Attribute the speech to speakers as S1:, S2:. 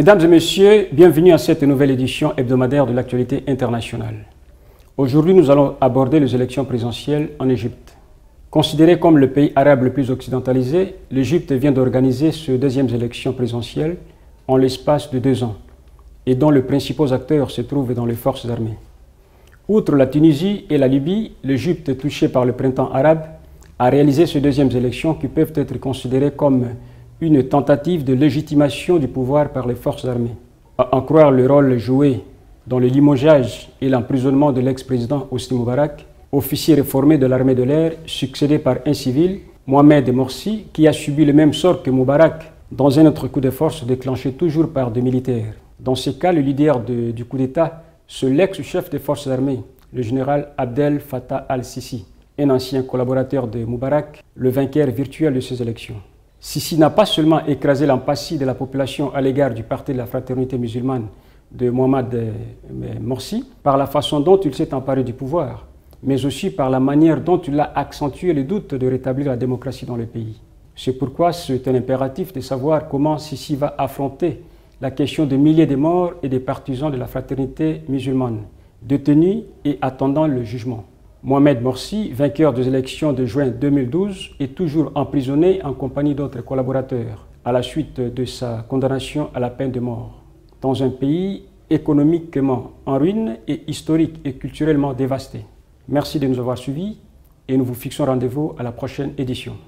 S1: Mesdames et messieurs, bienvenue à cette nouvelle édition hebdomadaire de l'actualité internationale. Aujourd'hui, nous allons aborder les élections présidentielles en Égypte. Considéré comme le pays arabe le plus occidentalisé, l'Égypte vient d'organiser ses deuxièmes élections présidentielles en l'espace de 2 ans et dont les principaux acteurs se trouvent dans les forces armées. Outre la Tunisie et la Libye, l'Égypte, touchée par le printemps arabe, a réalisé ces deuxièmes élections qui peuvent être considérées comme une tentative de légitimation du pouvoir par les forces armées. À en croire le rôle joué dans le limogeage et l'emprisonnement de l'ex-président Hosni Moubarak, officier réformé de l'armée de l'air, succédé par un civil, Mohamed Morsi, qui a subi le même sort que Moubarak dans un autre coup de force déclenché toujours par des militaires. Dans ce cas, le leader du coup d'État, c'est l'ex-chef des forces armées, le général Abdel Fattah al-Sisi, un ancien collaborateur de Moubarak, le vainqueur virtuel de ces élections. Sisi n'a pas seulement écrasé l'empathie de la population à l'égard du parti de la fraternité musulmane de Mohamed Morsi par la façon dont il s'est emparé du pouvoir, mais aussi par la manière dont il a accentué les doutes de rétablir la démocratie dans le pays. C'est pourquoi c'est un impératif de savoir comment Sisi va affronter la question de milliers de morts et des partisans de la fraternité musulmane, détenus et attendant le jugement. Mohamed Morsi, vainqueur des élections de juin 2012, est toujours emprisonné en compagnie d'autres collaborateurs à la suite de sa condamnation à la peine de mort. Dans un pays économiquement en ruine et historique et culturellement dévasté. Merci de nous avoir suivis et nous vous fixons rendez-vous à la prochaine édition.